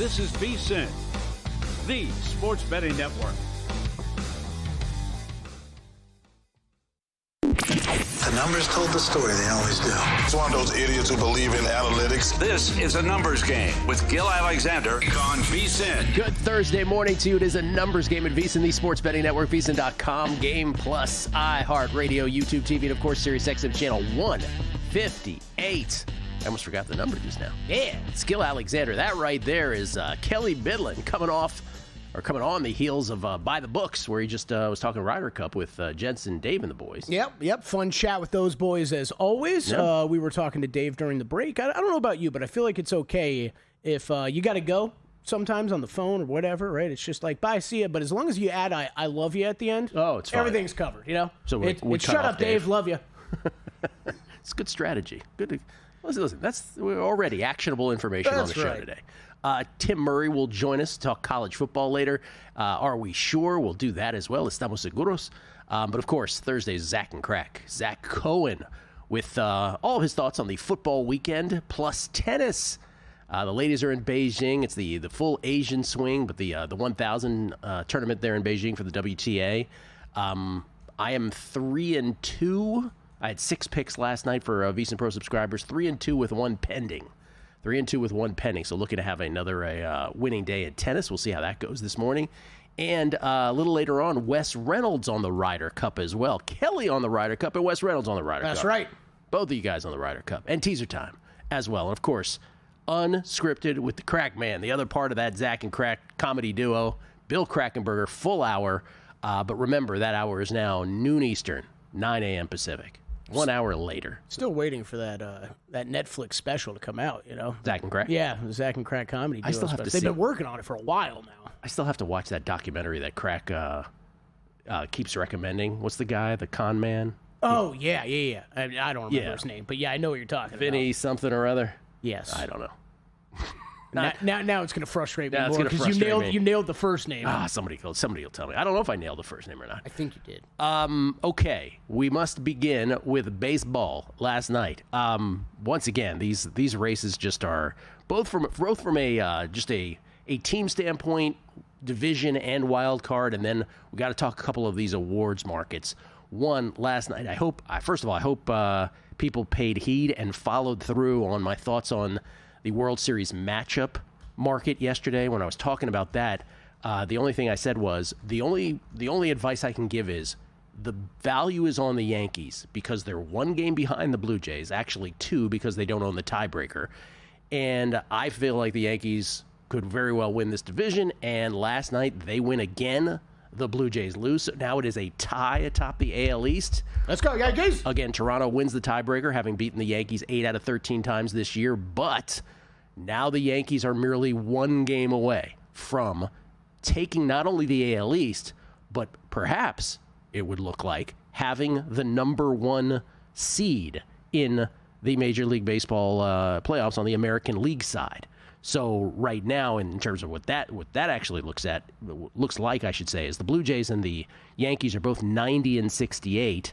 This is VSiN, the sports betting network. The numbers told the story, they always do. It's one of those idiots who believe in analytics. This is a numbers game with Gil Alexander on VSiN. Good Thursday morning to you. It is a numbers game at VSiN, the sports betting network, VSiN.com, Game Plus, iHeartRadio, YouTube TV, and of course, SiriusXM channel 158. I almost forgot the number just now. Yeah, it's Gil Alexander. That right there is Kelly Bidlin coming on the heels of By the Books, where he just was talking Ryder Cup with Jensen, Dave, and the boys. Yep. Fun chat with those boys as always. Yep. We were talking to Dave during the break. I don't know about you, but I feel like it's okay if you got to go sometimes on the phone or whatever, right? It's just like, bye, see ya. But as long as you add I love you at the end, it's fine. Everything's covered, you know? So it's shut up, Dave. Love you. It's good strategy. Good. Listen, we're already actionable information on the show today. Tim Murray will join us to talk college football later. Are we sure? We'll do that as well. Estamos seguros. But, of course, Thursday's Zach and Crack. Zach Cohen with all of his thoughts on the football weekend plus tennis. The ladies are in Beijing. It's the full Asian swing, but the 1,000 tournament there in Beijing for the WTA. I am 3-2. I had 6 picks last night for VSiN Pro subscribers. 3-2 with one pending. 3-2 with one pending. So looking to have another winning day in tennis. We'll see how that goes this morning. And a little later on, Wes Reynolds on the Ryder Cup as well. Kelly on the Ryder Cup and Wes Reynolds on the Ryder Cup. That's right. Both of you guys on the Ryder Cup. And teaser time as well. And, of course, unscripted with the Crack Man, the other part of that Zach and Crack comedy duo, Bill Krackomberger, full hour. But remember, that hour is now noon Eastern, 9 a.m. Pacific. 1 hour later. Still waiting for that Netflix special to come out, you know? Zach and Crack? Yeah, the Zach and Crack comedy duo. I still have to see. They've been working on it for a while now. I still have to watch that documentary that Crack keeps recommending. What's the guy, the con man? Oh, yeah. I don't remember his name, but yeah, I know what you're talking about. Vinny something or other? Yes. I don't know. Now it's going to frustrate me Now more because you nailed the first name. Somebody will tell me. I don't know if I nailed the first name or not. I think you did. Okay, we must begin with baseball last night. Once again, these races just are both from a just a team standpoint, division and wild card, and then we got to talk a couple of these awards markets. One last night. I hope people paid heed and followed through on my thoughts on the World Series matchup market yesterday. When I was talking about that, the only thing I said was the only advice I can give is the value is on the Yankees because they're 1 game behind the Blue Jays, actually 2 because they don't own the tiebreaker. And I feel like the Yankees could very well win this division, and last night they win again. The Blue Jays lose. So now it is a tie atop the AL East. Let's go, Yankees! Again, Toronto wins the tiebreaker, having beaten the Yankees 8 out of 13 times this year, but now the Yankees are merely 1 game away from taking not only the AL East, but perhaps, it would look like, having the number 1 seed in the Major League Baseball playoffs on the American League side. So right now, in terms of what that actually looks like, I should say, is the Blue Jays and the Yankees are both 90 and 68.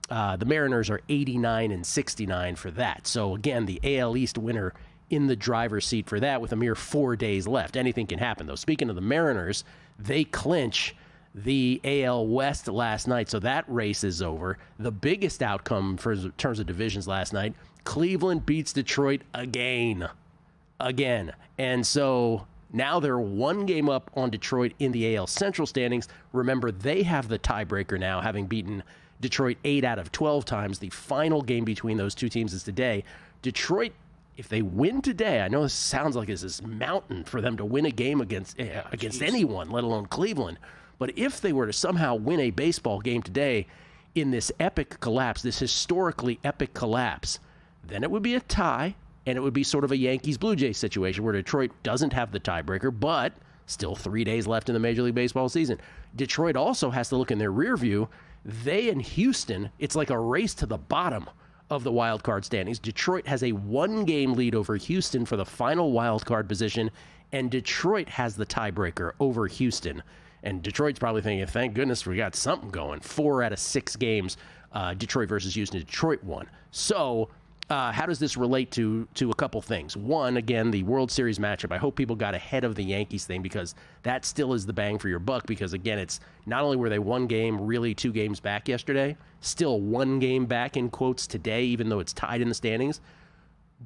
The Mariners are 89 and 69 for that. So again, the AL East winner in the driver's seat for that with a mere 4 days left. Anything can happen, though. Speaking of the Mariners, they clinch the AL West last night, so that race is over. The biggest outcome in terms of divisions last night, Cleveland beats Detroit again. And so now they're 1 game up on Detroit in the AL Central standings. Remember, they have the tiebreaker now, having beaten Detroit 8 out of 12 times. The final game between those two teams is today. Detroit, if they win today, I know this sounds like it's this mountain for them to win a game against anyone, let alone Cleveland. But if they were to somehow win a baseball game today in this epic collapse, this historically epic collapse, then it would be a tie. And it would be sort of a Yankees-Blue Jays situation where Detroit doesn't have the tiebreaker, but still 3 days left in the Major League Baseball season. Detroit also has to look in their rear view. They and Houston, it's like a race to the bottom of the wild card standings. Detroit has a 1-game lead over Houston for the final wild card position, and Detroit has the tiebreaker over Houston. And Detroit's probably thinking, thank goodness we got something going. 4 out of 6 games, Detroit versus Houston. Detroit won. So how does this relate to a couple things? One, again, the World Series matchup. I hope people got ahead of the Yankees thing because that still is the bang for your buck because, again, it's not only were they one game, really 2 games back yesterday, still 1 game back in quotes today, even though it's tied in the standings.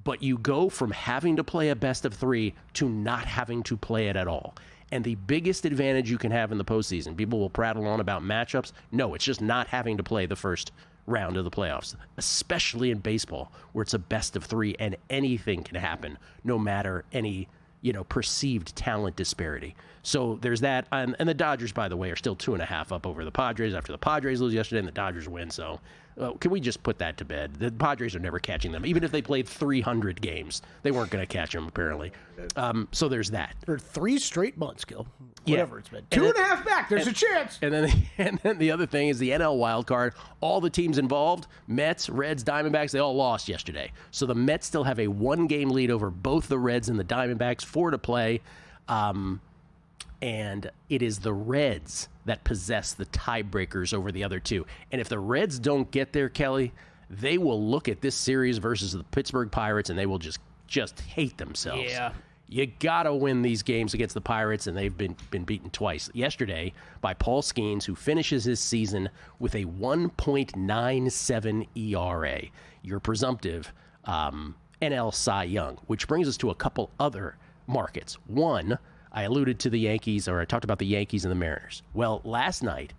But you go from having to play a best of 3 to not having to play it at all. And the biggest advantage you can have in the postseason, people will prattle on about matchups. No, it's just not having to play the first round of the playoffs, especially in baseball where it's a best of 3 and anything can happen no matter any perceived talent disparity. So there's that. And the Dodgers, by the way, are still 2.5 up over the Padres after the Padres lose yesterday and the Dodgers win. So can we just put that to bed? The Padres are never catching them. Even if they played 300 games, they weren't going to catch them, apparently. So there's that. For 3 straight months, Gil. Whatever it's been. 2.5 back. There's a chance. And then the other thing is the NL wild card. All the teams involved, Mets, Reds, Diamondbacks, they all lost yesterday. So the Mets still have a 1-game lead over both the Reds and the Diamondbacks, 4 to play. And it is the Reds that possess the tiebreakers over the other 2. And if the Reds don't get there, Kelly, they will look at this series versus the Pittsburgh Pirates and they will just hate themselves. Yeah. You got to win these games against the Pirates, and they've been beaten twice. Yesterday by Paul Skeens, who finishes his season with a 1.97 ERA. Your presumptive NL Cy Young, which brings us to a couple other markets. One, I alluded to the Yankees, or I talked about the Yankees and the Mariners. Well, last night,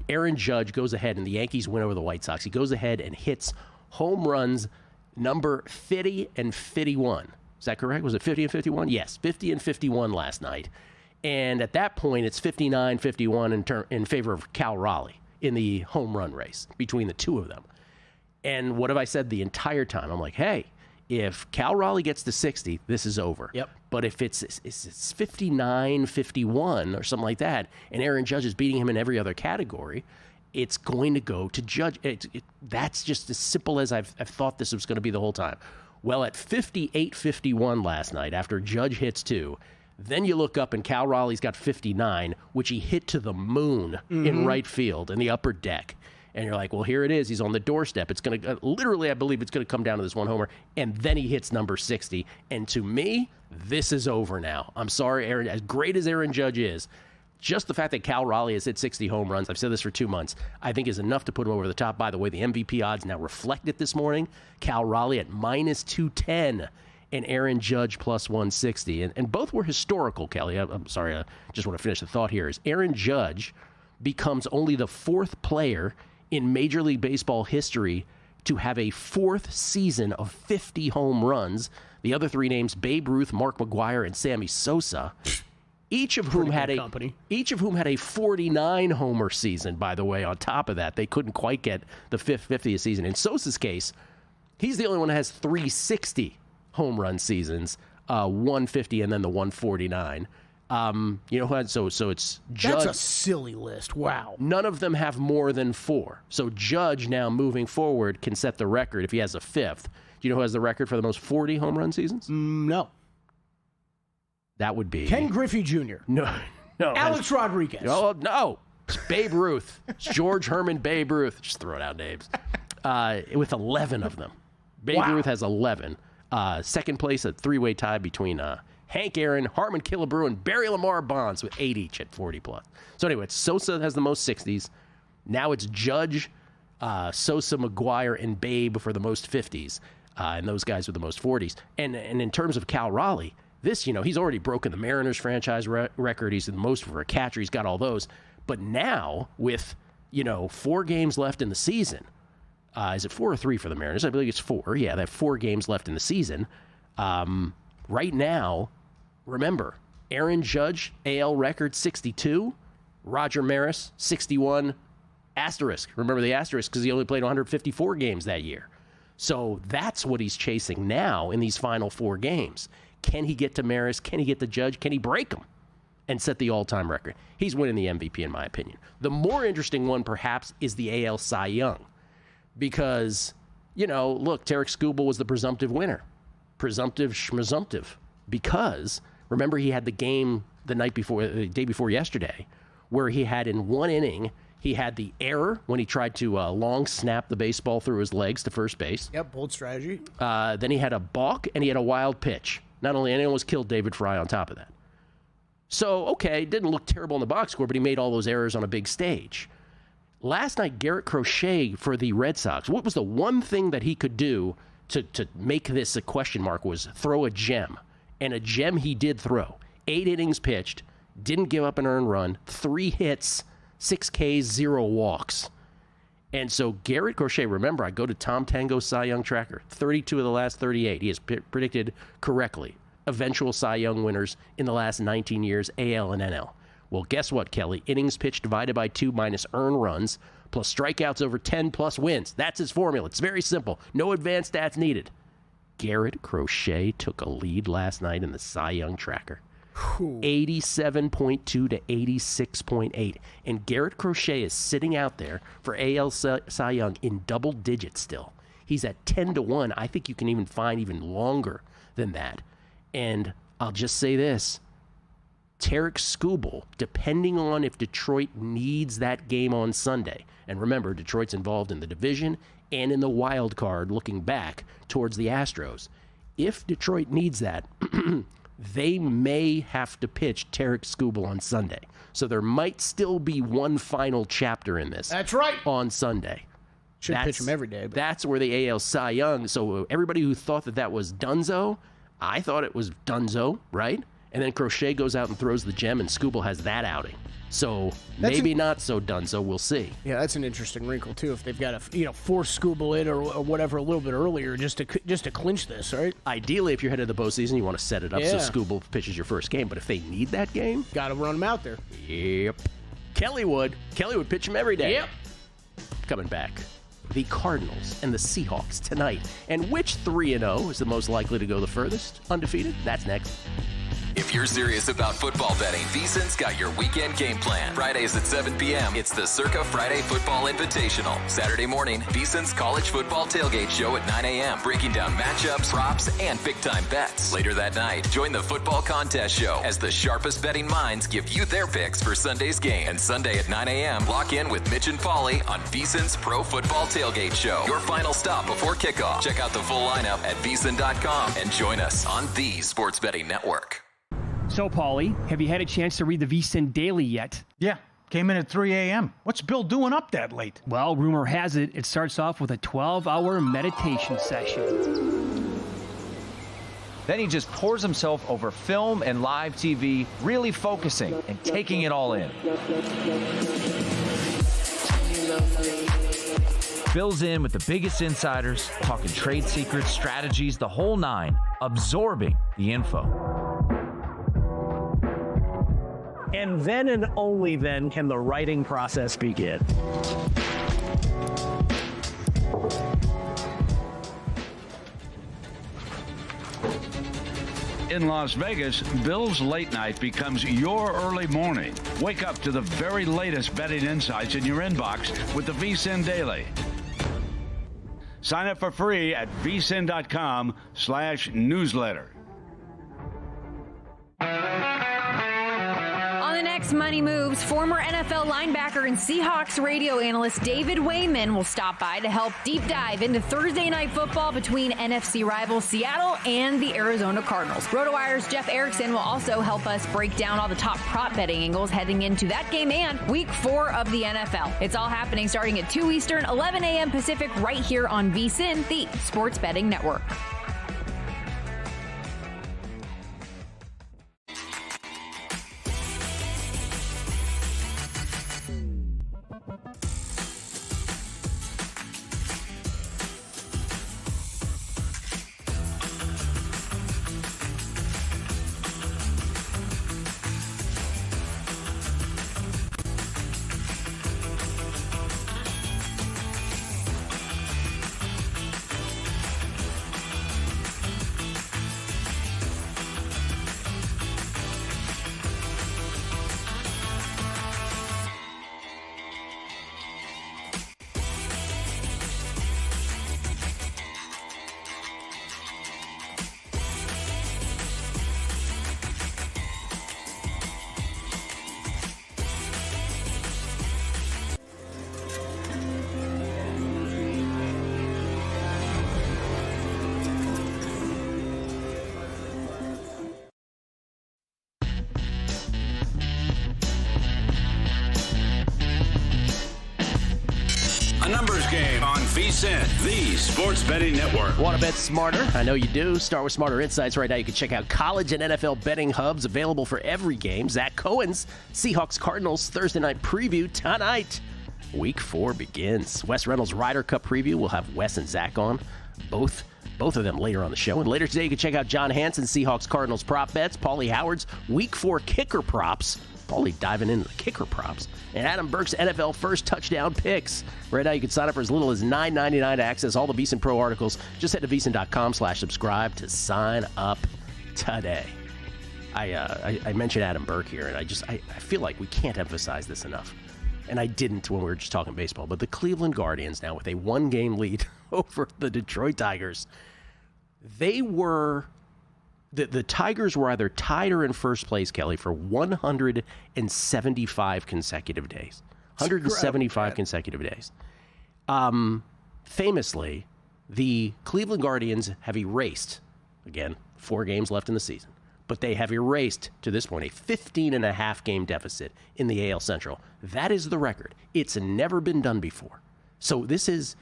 Aaron Judge goes ahead, and the Yankees win over the White Sox. He goes ahead and hits home runs number 50 and 51. Is that correct? Was it 50 and 51? Yes, 50 and 51 last night. And at that point, it's 59-51 in favor of Cal Raleigh in the home run race between the 2 of them. And what have I said the entire time? I'm like, hey, if Cal Raleigh gets to 60, this is over. Yep. But if it's 59-51 or something like that, and Aaron Judge is beating him in every other category, it's going to go to Judge. That's just as simple as I've thought this was going to be the whole time. Well, at 58-51 last night, after Judge hits 2, then you look up and Cal Raleigh's got 59, which he hit to the moon in right field in the upper deck. And you're like, well, here it is. He's on the doorstep. It's going to literally, I believe it's going to come down to this one homer. And then he hits number 60. And to me, this is over now. I'm sorry, Aaron. As great as Aaron Judge is, just the fact that Cal Raleigh has hit 60 home runs, I've said this for 2 months, I think is enough to put him over the top. By the way, the MVP odds now reflect it this morning. Cal Raleigh at -210 and Aaron Judge plus 160. And both were historical, Kelly. I'm sorry, I just want to finish the thought here. Is Aaron Judge becomes only the 4th player in Major League Baseball history to have a 4th season of 50 home runs. The other 3 names, Babe Ruth, Mark McGwire, and Sammy Sosa, each of whom had a 49 homer season, by the way, on top of that. They couldn't quite get the 50th season. In Sosa's case, he's the only one that has 360 home run seasons, 150 and then the 149. So it's Judge. That's a silly list. Wow. None of them have more than 4. So Judge now moving forward can set the record if he has a 5th. Do you know who has the record for the most 40 home run seasons? No. That would be Ken Griffey Jr. No. Alex Rodriguez. Oh, no. It's Babe Ruth. It's George Herman Babe Ruth. Just throwing out names. With 11 of them. Babe Ruth has 11. Second place, a 3-way tie between Hank Aaron, Harmon Killebrew, and Barry Lamar Bonds with 8 each at 40 plus. So anyway, Sosa has the most 60s. Now it's Judge, Sosa, McGwire, and Babe for the most 50s, and those guys with the most 40s. And in terms of Cal Raleigh, this, he's already broken the Mariners franchise record. He's the most for a catcher. He's got all those. But now with, 4 games left in the season, is it 4 or 3 for the Mariners? I believe it's 4. Yeah, they have 4 games left in the season. Right now, remember, Aaron Judge, AL record 62, Roger Maris 61, asterisk. Remember the asterisk because he only played 154 games that year. So that's what he's chasing now in these final 4 games. Can he get to Maris? Can he get to Judge? Can he break him and set the all-time record? He's winning the MVP in my opinion. The more interesting one perhaps is the AL Cy Young because, look, Tarek Skubal was the presumptive winner. Presumptive schmesumptive. Because, remember, he had the game the day before yesterday, where he had in 1 inning, He had the error when he tried to long snap the baseball through his legs to first base. Yep, bold strategy. Then he had a balk, and he had a wild pitch. Not only, and he almost killed David Fry on top of that. So, okay, it didn't look terrible in the box score, but he made all those errors on a big stage. Last night, Garrett Crochet for the Red Sox, what was the one thing that he could do to make this a question mark was throw a gem. And a gem he did throw. 8 innings pitched, didn't give up an earned run, 3 hits, 6 Ks, 0 walks. And so Garrett Crochet, remember, I go to Tom Tango's Cy Young tracker, 32 of the last 38. He has predicted correctly eventual Cy Young winners in the last 19 years, AL and NL. Well, guess what, Kelly? Innings pitched divided by 2 minus earned runs, plus strikeouts over 10 plus wins. That's his formula. It's very simple. No advanced stats needed. Garrett Crochet took a lead last night in the Cy Young tracker. 87.2 to 86.8. And Garrett Crochet is sitting out there for AL Cy Young in double digits still. He's at 10 to 1. I think you can even find even longer than that. And I'll just say this. Tarek Skubal, depending on if Detroit needs that game on Sunday, and remember, Detroit's involved in the division and in the wild card looking back towards the Astros. If Detroit needs that, they may have to pitch Tarek Skubal on Sunday. So there might still be one final chapter in this. That's right. On Sunday. Should pitch him every day. But. That's where the AL Cy Young, so everybody who thought that was dunzo, I thought it was dunzo, right? And then Crochet goes out and throws the gem, and Skubal has that outing. So maybe not so done. So we'll see. Yeah, that's an interesting wrinkle too. If they've got to force Skubal in or whatever a little bit earlier just to clinch this, right? Ideally, if you're headed to the postseason, you want to set it up so Skubal pitches your first game. But if they need that game, got to run him out there. Yep. Kelly would pitch him every day. Yep. Coming back, the Cardinals and the Seahawks tonight. And which 3-0 is the most likely to go the furthest? Undefeated? That's next. If you're serious about football betting, VSiN's got your weekend game plan. Fridays at 7 p.m., it's the Circa Friday Football Invitational. Saturday morning, VSiN's college football tailgate show at 9 a.m., breaking down matchups, props, and big-time bets. Later that night, join the football contest show as the sharpest betting minds give you their picks for Sunday's game. And Sunday at 9 a.m., lock in with Mitch and Pauly on VSiN's Pro Football Tailgate Show. Your final stop before kickoff. Check out the full lineup at VSiN.com and join us on the Sports Betting Network. So, Pauly, have you had a chance to read the VSiN Daily yet? Yeah, came in at 3 a.m. What's Bill doing up that late? Well, rumor has it, it starts off with a 12-hour meditation session. Then he just pours himself over film and live TV, really focusing and taking it all in. Bill's in with the biggest insiders, talking trade secrets, strategies, the whole nine, absorbing the info. And then and only then can the writing process begin. In Las Vegas, Bill's late night becomes your early morning. Wake up to the very latest betting insights in your inbox with the VSiN Daily. Sign up for free at vsin.com/newsletter. Next Money Moves, former NFL linebacker and Seahawks radio analyst David Wayman will stop by to help deep dive into Thursday night football between NFC rivals Seattle and the Arizona Cardinals. RotoWire's Jeff Erickson will also help us break down all the top prop betting angles heading into that game and Week 4 of the NFL. It's all happening starting at 2 Eastern, 11 a.m. Pacific, right here on VSiN, the Sports Betting Network. Game on VSiN, the sports betting network. Want to bet smarter? I know you do. Start with Smarter Insights. Right now you can check out college and NFL betting hubs available for every game. Zach Cohen's Seahawks Cardinals Thursday night preview tonight. Week 4 begins. Wes Reynolds' Ryder Cup preview. We'll have Wes and Zach on. Both of them later on the show. And later today, you can check out John Hansen's Seahawks Cardinals prop bets, Paulie Howard's Week 4 kicker props. Paulie diving into the kicker props. And Adam Burke's NFL first touchdown picks. Right now, you can sign up for as little as $9.99 to access all the VSiN Pro articles. Just head to VSiN.com/subscribe to sign up today. I mentioned Adam Burke here, and I feel like we can't emphasize this enough. And I didn't when we were just talking baseball. But the Cleveland Guardians now with a 1-game lead over the Detroit Tigers. They were... The Tigers were either tied or in first place, Kelly, for 175 consecutive days. 175 consecutive days. Famously, the Cleveland Guardians have erased, again, 4 games left in the season, but they have erased, to this point, a 15.5-game deficit in the AL Central. That is the record. It's never been done before. So this is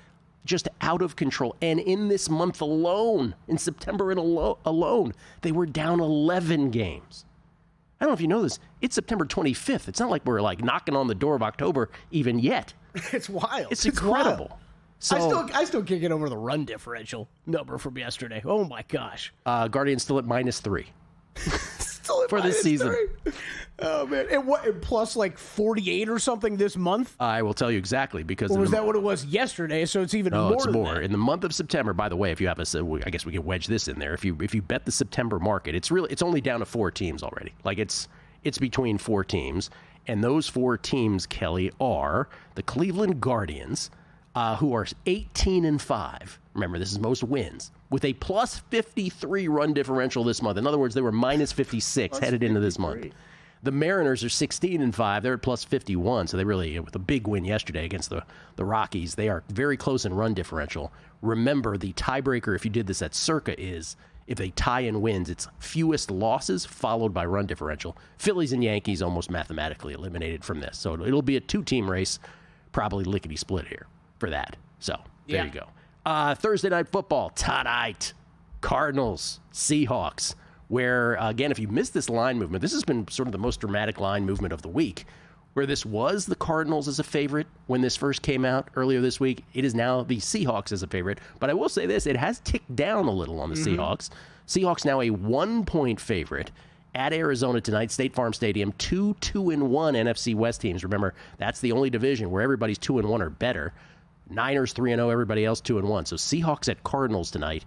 just out of control. And in this month alone, in September alone, they were down 11 games. I don't know if you know this. It's September 25th. It's not like we're like knocking on the door of October even yet. It's wild. It's incredible. Wild. So I still can't get over the run differential number from yesterday. Oh, my gosh. Guardians still at -3. For this season. Oh, man. And what, plus like 48 or something this month? I will tell you exactly because... Or was that what it was yesterday? So it's even more than that. In the month of September, by the way, if you have I guess we can wedge this in there. If you bet the September market, it's only down to 4 teams already. Like it's between 4 teams. And those 4 teams, Kelly, are the Cleveland Guardians, who are 18-5. Remember, this is most wins, with a plus 53 run differential this month. In other words, they were minus 56 headed into this month. The Mariners are 16-5. They're at plus 51, so they really, with a big win yesterday against the Rockies, they are very close in run differential. Remember, the tiebreaker, if you did this at Circa, is if they tie in wins, it's fewest losses followed by run differential. Phillies and Yankees almost mathematically eliminated from this. So it'll be a 2-team race, probably lickety-split here for that. So there you go. Thursday night football tonight. Cardinals, Seahawks, where, again, if you missed this line movement, this has been sort of the most dramatic line movement of the week, where this was the Cardinals as a favorite when this first came out earlier this week. It is now the Seahawks as a favorite. But I will say this, it has ticked down a little on the Seahawks. Seahawks now a 1-point favorite at Arizona tonight, State Farm Stadium. 2-2-1 NFC West teams. Remember, that's the only division where everybody's 2-1 or better. Niners 3-0, everybody else 2-1. So Seahawks at Cardinals tonight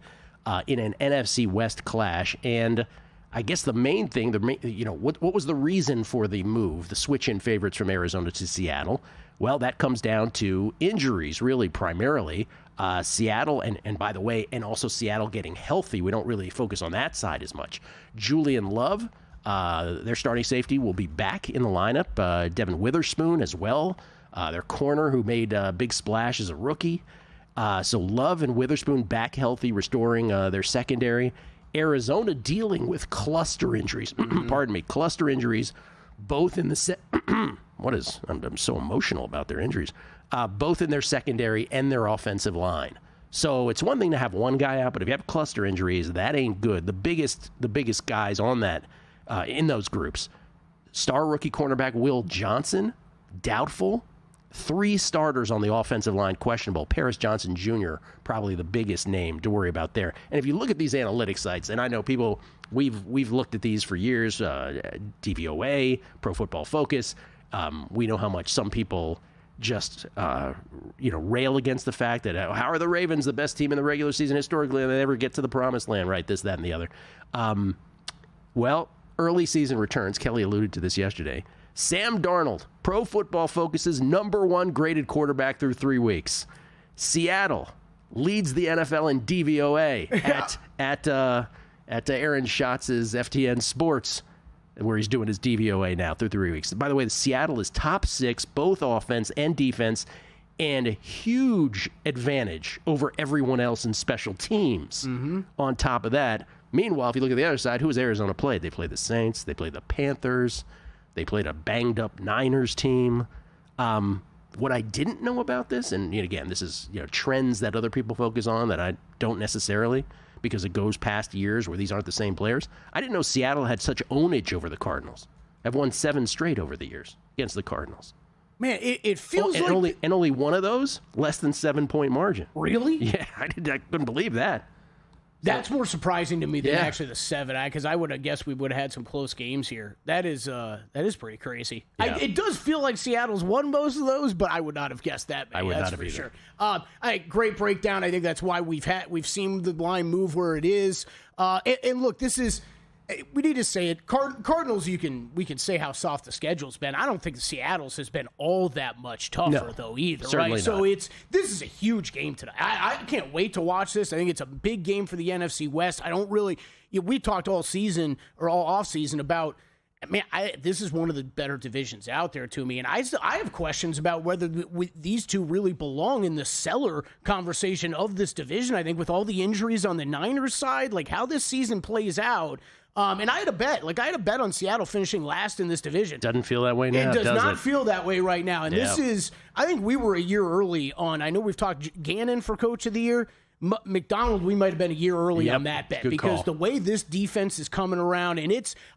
in an NFC West clash. And I guess the main thing, what was the reason for the move, the switch in favorites from Arizona to Seattle? Well, that comes down to injuries, really, primarily. Seattle, and by the way, and also Seattle getting healthy. We don't really focus on that side as much. Julian Love, their starting safety, will be back in the lineup. Devin Witherspoon as well. Their corner, who made a big splash as a rookie. So Love and Witherspoon back healthy, restoring their secondary. Arizona dealing with cluster injuries. Cluster injuries, both in the I'm so emotional about their injuries. Both in their secondary and their offensive line. So it's one thing to have one guy out, but if you have cluster injuries, that ain't good. The biggest guys on that in those groups: star rookie cornerback Will Johnson, doubtful. 3 starters on the offensive line questionable. Paris Johnson Jr., probably the biggest name to worry about there. And if you look at these analytics sites, and I know people, we've looked at these for years, DVOA, Pro Football Focus. We know how much some people just rail against the fact that how are the Ravens the best team in the regular season historically, and they never get to the promised land, right? This, that, and the other. Well, early season returns. Kelly alluded to this yesterday. Sam Darnold, Pro Football Focus's #1 graded quarterback through 3 weeks. Seattle leads the NFL in DVOA at Aaron Schatz's FTN Sports, where he's doing his DVOA now through 3 weeks. By the way, Seattle is top 6, both offense and defense, and a huge advantage over everyone else in special teams. On top of that, meanwhile, if you look at the other side, who has Arizona played? They played the Saints, they played the Panthers, they played a banged-up Niners team. What I didn't know about this, and again, this is trends that other people focus on that I don't necessarily, because it goes past years where these aren't the same players. I didn't know Seattle had such ownage over the Cardinals. I've won 7 straight over the years against the Cardinals. Man, it feels and like... only one of those, less than 7-point margin. Really? Yeah, I couldn't believe that. That's more surprising to me than actually the 7, because I would have guessed we would have had some close games here. That is pretty crazy. Yeah. It does feel like Seattle's won most of those, but I would not have guessed that many. I would that's not have for either. Sure. Great breakdown. I think that's why we've seen the line move where it is. And look, this is. We need to say it. Cardinals, we can say how soft the schedule's been. I don't think the Seattle's has been all that much tougher though either. Certainly right? not. So this is a huge game tonight. I can't wait to watch this. I think it's a big game for the NFC West. I don't really. We talked all season or all off season about. Man, this is one of the better divisions out there to me, and I have questions about whether these two really belong in the cellar conversation of this division. I think with all the injuries on the Niners side, like how this season plays out. And I had a bet. I had a bet on Seattle finishing last in this division. Doesn't feel that way now, It does not it? feel that way right now. And this is, I think we were a year early on. I know we've talked Gannon for Coach of the Year. McDonald, we might have been a year early on that bet because call. The way this defense is coming around, and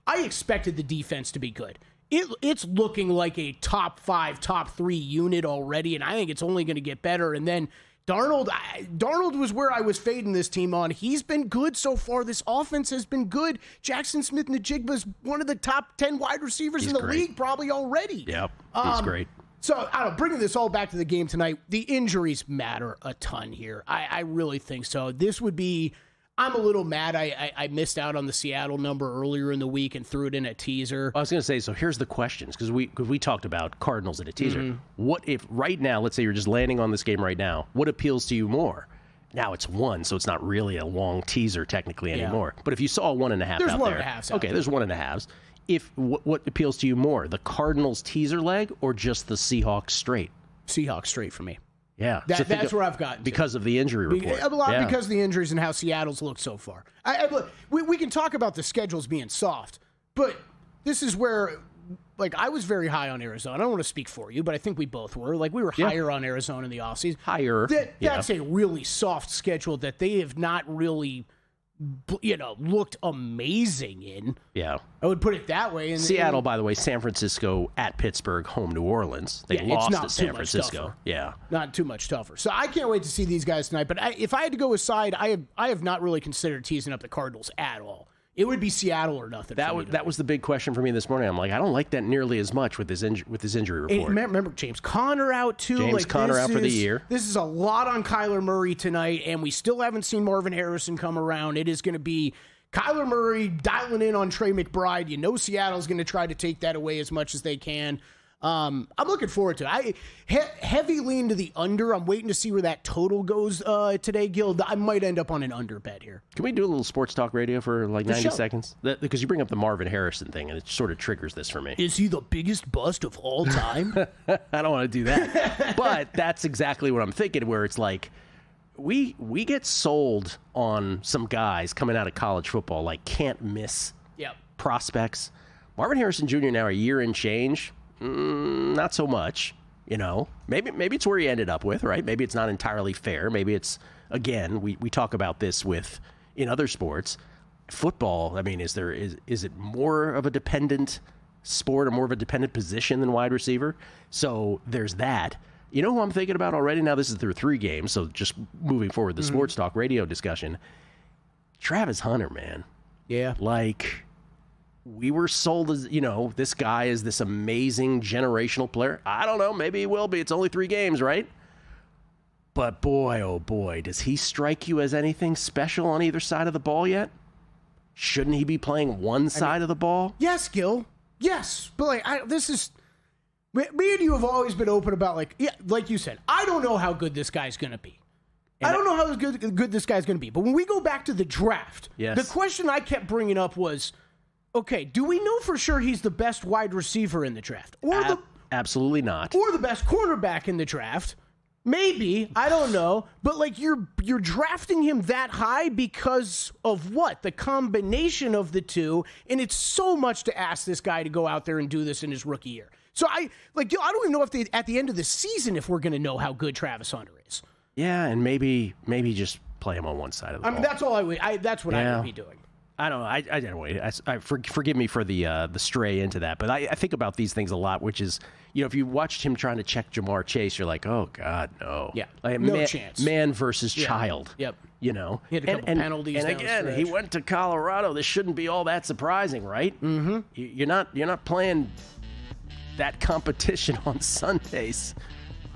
I expected the defense to be good. It's looking like a top 5, top 3 unit already, and I think it's only going to get better. And then Darnold was where I was fading this team on. He's been good so far. This offense has been good. Jackson Smith-Njigba's one of the top 10 wide receivers in the league probably already. Yep, he's great. So, I don't know, bringing this all back to the game tonight, the injuries matter a ton here. I really think so. This would be... I'm a little mad I missed out on the Seattle number earlier in the week and threw it in a teaser. I was going to say, so here's the questions, because we talked about Cardinals in a teaser. Mm-hmm. What if right now, let's say you're just landing on this game right now, what appeals to you more? Now it's 1, so it's not really a long teaser technically anymore. But if you saw a 1.5 there's out one there. And a half out okay, there. there's 1.5s. What appeals to you more, the Cardinals teaser leg or just the Seahawks straight? Seahawks straight for me. Yeah. That's where I've gotten to. Because of the injury report. A lot because of the injuries and how Seattle's looked so far. We can talk about the schedules being soft, but this is where, I was very high on Arizona. I don't want to speak for you, but I think we both were. We were higher on Arizona in the offseason. Higher. That's a really soft schedule that they have not really... looked amazing in. Yeah. I would put it that way. And Seattle, by the way, San Francisco at Pittsburgh, home New Orleans. They lost to San Francisco. Yeah. Not too much tougher. So I can't wait to see these guys tonight. But if I had to go aside, I have not really considered teasing up the Cardinals at all. It would be Seattle or nothing. That was the big question for me this morning. I'm like, I don't like that nearly as much with this injury report. And remember, James Conner out too. James Conner out for the year. This is a lot on Kyler Murray tonight, and we still haven't seen Marvin Harrison come around. It is going to be Kyler Murray dialing in on Trey McBride. Seattle's going to try to take that away as much as they can. I'm looking forward to it. Heavy lean to the under. I'm waiting to see where that total goes today, Gil. I might end up on an under bet here. Can we do a little sports talk radio for 90 seconds? Because you bring up the Marvin Harrison thing, and it sort of triggers this for me. Is he the biggest bust of all time? I don't want to do that. But that's exactly what I'm thinking, where it's like, we get sold on some guys coming out of college football, can't miss prospects. Marvin Harrison Jr. now a year and change. Not so much, Maybe it's where he ended up with, right? Maybe it's not entirely fair. Maybe it's, again, we talk about this in other sports. Football, I mean, is it more of a dependent sport or more of a dependent position than wide receiver? So there's that. You know who I'm thinking about already? Now this is through 3 games, so just moving forward, the sports talk radio discussion. Travis Hunter, man. Yeah. We were sold as, this guy is this amazing generational player. I don't know. Maybe he will be. It's only 3 games, right? But boy, oh boy, does he strike you as anything special on either side of the ball yet? Shouldn't he be playing one side of the ball? Yes, Gil. Yes. But this is... Me and you have always been open about, like you said, I don't know how good this guy's going to be. I don't know how good this guy's going to be. But when we go back to the draft, the question I kept bringing up was... Okay, do we know for sure he's the best wide receiver in the draft? Absolutely not. Or the best cornerback in the draft? Maybe, I don't know. But you're drafting him that high because of what? The combination of the two, and it's so much to ask this guy to go out there and do this in his rookie year. So I don't even know if at the end of the season if we're going to know how good Travis Hunter is. Yeah, and maybe just play him on one side of the ball. That's all I would. That's what I would be doing. I don't know. I don't wait. Forgive me for the stray into that, but I think about these things a lot. Which is, if you watched him trying to check Jamar Chase, you're like, oh God, no. Yeah, like, no chance. Man versus child. Yep. He had a couple penalties. And again, he went to Colorado. This shouldn't be all that surprising, right? Mm-hmm. You're not playing that competition on Sundays.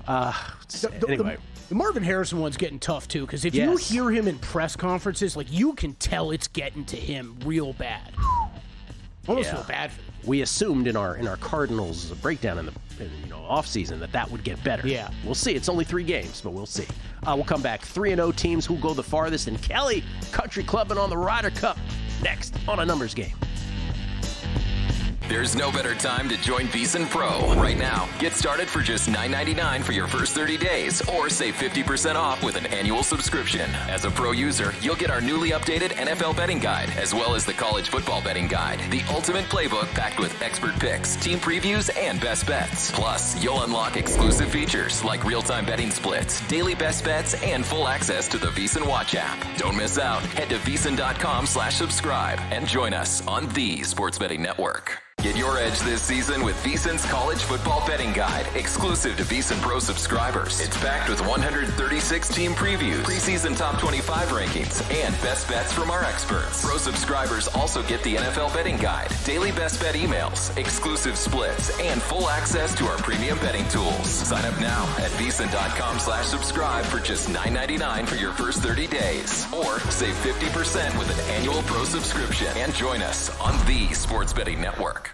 Anyway. The Marvin Harrison one's getting tough, too, because if you hear him in press conferences, you can tell it's getting to him real bad. Almost feel bad for him. We assumed in our Cardinals breakdown in the offseason that would get better. Yeah. We'll see. It's only 3 games, but we'll see. We'll come back. 3-0 teams who go the farthest, and Kelly country clubbing on the Ryder Cup next on A Numbers Game. There's no better time to join VSiN Pro. Right now, get started for just $9.99 for your first 30 days, or save 50% off with an annual subscription. As a Pro user, you'll get our newly updated NFL betting guide, as well as the college football betting guide, the ultimate playbook packed with expert picks, team previews, and best bets. Plus, you'll unlock exclusive features like real-time betting splits, daily best bets, and full access to the VSiN Watch app. Don't miss out. Head to VSiN.com/subscribe and join us on the Sports Betting Network. Get your edge this season with VSiN's College Football Betting Guide, exclusive to VSiN Pro subscribers. It's packed with 136 team previews, preseason top 25 rankings, and best bets from our experts. Pro subscribers also get the NFL Betting Guide, daily best bet emails, exclusive splits, and full access to our premium betting tools. Sign up now at VSiN.com/subscribe for just $9.99 for your first 30 days. Or save 50% with an annual Pro subscription and join us on the Sports Betting Network.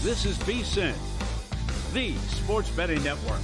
This is VSiN, the Sports Betting Network.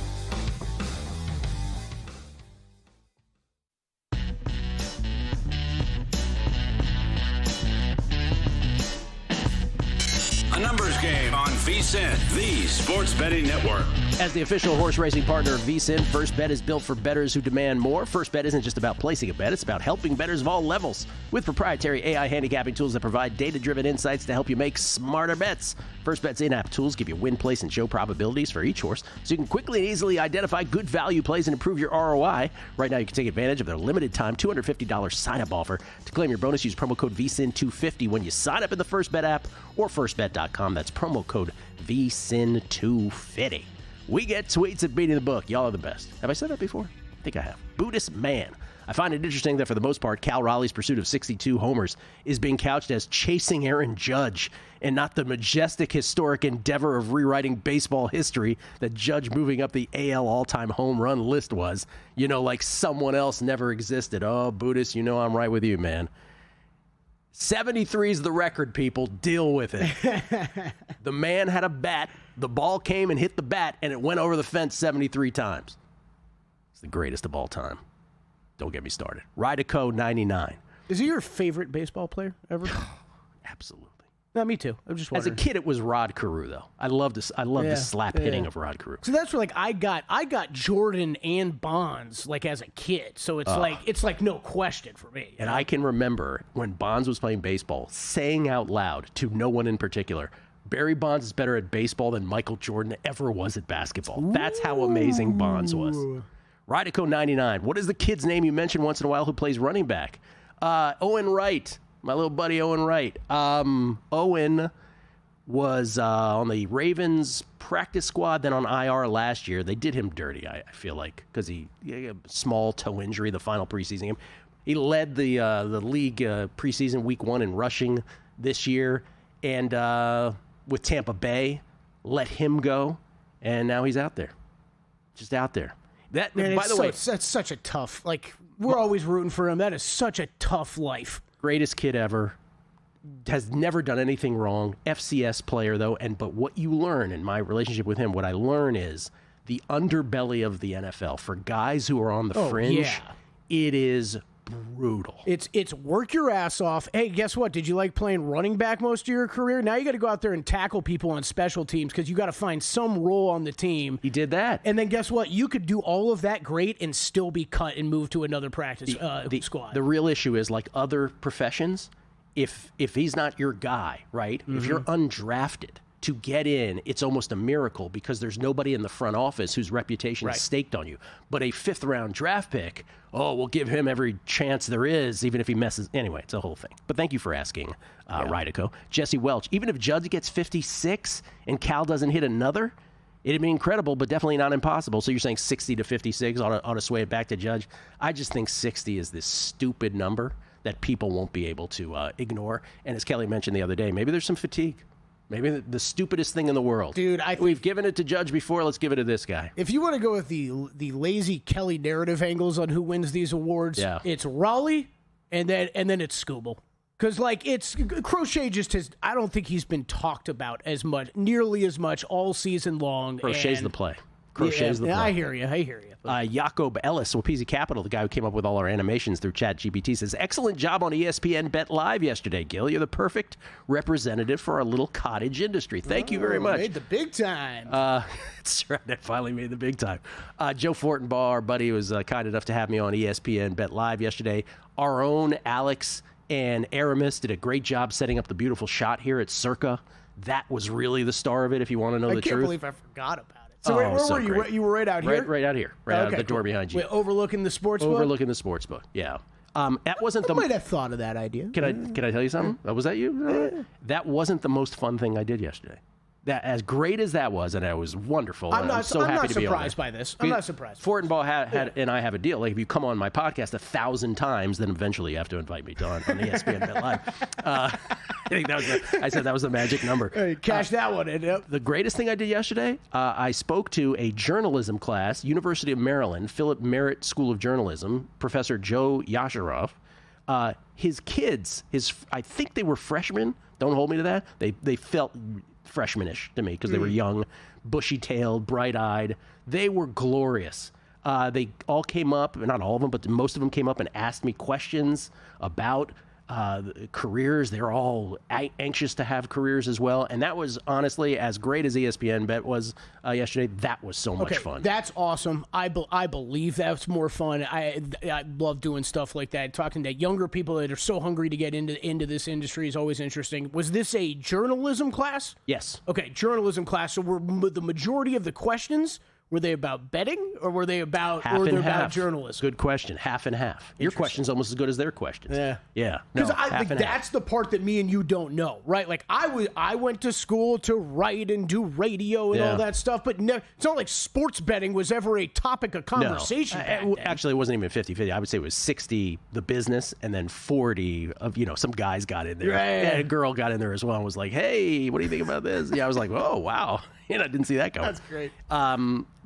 First Game on VSiN, the sports betting network. As the official horse racing partner of VSiN, First Bet is built for bettors who demand more. First Bet isn't just about placing a bet, it's about helping bettors of all levels with proprietary AI handicapping tools that provide data-driven insights to help you make smarter bets. First Bet's in-app tools give you win, place, and show probabilities for each horse, so you can quickly and easily identify good value plays and improve your ROI. Right now, you can take advantage of their limited-time $250 sign-up offer. To claim your bonus, use promo code VSiN250 when you sign up in the First Bet app or firstbet.com. That's promo code VSiN250. We get tweets at Beating the Book. Y'all are the best. Have I said that before? I think I have. Buddhist Man. I find it interesting that for the most part, Cal Raleigh's pursuit of 62 homers is being couched as chasing Aaron Judge and not the majestic historic endeavor of rewriting baseball history that Judge moving up the AL all-time home run list was. You know, like someone else never existed. Oh, Buddhist, you know I'm right with you, man. 73 is the record, people. Deal with it. The man had a bat. The ball came and hit the bat, and it went over the fence 73 times. It's the greatest of all time. Don't get me started. Ryder Cup 99. Is he your favorite baseball player ever? Absolutely. No, me too. I'm just wondering. As a kid, it was Rod Carew, though. I love the slap hitting of Rod Carew. So that's where I got Jordan and Bonds as a kid. So it's like no question for me. And I can remember when Bonds was playing baseball, saying out loud to no one in particular, Barry Bonds is better at baseball than Michael Jordan ever was at basketball. Ooh. That's how amazing Bonds was. Ryder Cup 99. What is the kid's name you mention once in a while who plays running back? Owen Wright. My little buddy Owen Wright. Owen was on the Ravens practice squad, then on IR last year. They did him dirty, I feel like, because he had a small toe injury the final preseason game. He led the league preseason week 1 in rushing this year, and with Tampa Bay, let him go, and now he's out there. Just out there. That, man, by the way, that's such a tough, we're always rooting for him. That is such a tough life. Greatest kid ever. Has never done anything wrong. FCS player, though. But what you learn in my relationship with him, what I learn is the underbelly of the NFL. For guys who are on the fringe, it is brutal. It's work your ass off. Hey, guess what? Did you like playing running back most of your career? Now you got to go out there and tackle people on special teams because you got to find some role on the team. He did that. And then guess what? You could do all of that great and still be cut and moved to another practice squad. The real issue is, like other professions, if he's not your guy, right? Mm-hmm. If you're undrafted, to get in, it's almost a miracle because there's nobody in the front office whose reputation is staked on you. But a 5th-round draft pick, we'll give him every chance there is, even if he messes. Anyway, it's a whole thing. But thank you for asking, Ryder Cup. Jesse Welch, even if Judge gets 56 and Cal doesn't hit another, it'd be incredible, but definitely not impossible. So you're saying 60 to 56 ought to sway it back to Judge? I just think 60 is this stupid number that people won't be able to ignore. And as Kelly mentioned the other day, maybe there's some fatigue. Maybe the stupidest thing in the world. Dude, we've given it to Judge before. Let's give it to this guy. If you want to go with the lazy Kelly narrative angles on who wins these awards, it's Raleigh and then it's Scooble. Because it's Crochet I don't think he's been talked about nearly as much all season long. Crochet's the play. Crochet's the play. I hear you. Jacob Ellis, Wapisi Capital, the guy who came up with all our animations through ChatGPT, says, excellent job on ESPN Bet Live yesterday, Gil. You're the perfect representative for our little cottage industry. Thank you very much. Made the big time. That's right. I finally made the big time. Joe Fortenbaugh, our buddy, was kind enough to have me on ESPN Bet Live yesterday. Our own Alex and Aramis did a great job setting up the beautiful shot here at Circa. That was really the star of it, if you want to know the truth. I can't believe I forgot about it. So where were you? You were right out here? Right out here. Out of the door behind you. Wait, overlooking the sports book? Overlooking the sports book, yeah. That wasn't I might have thought of that idea. Can I tell you something? Was that you? That wasn't the most fun thing I did yesterday. That, as great as that was, and it was wonderful. I'm not surprised by this. I'm not surprised. Fortenbaugh had and I have a deal. Like, if you come on my podcast 1,000 times, then eventually you have to invite me on ESPN Bet Live. I think I said that was the magic number. Hey, cash that one in. Yep. The greatest thing I did yesterday, I spoke to a journalism class, University of Maryland, Philip Merritt School of Journalism, Professor Joe Yasharoff. His kids, I think they were freshmen. Don't hold me to that. They felt freshmanish to me because they were young, bushy-tailed, bright-eyed. They were glorious. They all came up, not all of them, but most of them came up and asked me questions about careers. They're all anxious to have careers as well. And that was honestly, as great as ESPN Bet was yesterday, that was so much fun. That's awesome. I believe that's more fun. I love doing stuff like that. Talking to younger people that are so hungry to get into this industry is always interesting. Was this a journalism class? Yes. Okay, journalism class. So were the majority of the questions, were they about betting or were they about about journalism? Good question. Half and half. Your question's almost as good as their questions. Yeah. Because that's the part that me and you don't know, right? Like I went to school to write and do radio and all that stuff, but it's not like sports betting was ever a topic of conversation. Actually, it wasn't even 50-50. I would say it was 60 the business and then 40 of, some guys got in there. Right. And a girl got in there as well and was like, hey, what do you think about this? Yeah, I was like, oh, wow. I didn't see that coming. That's great.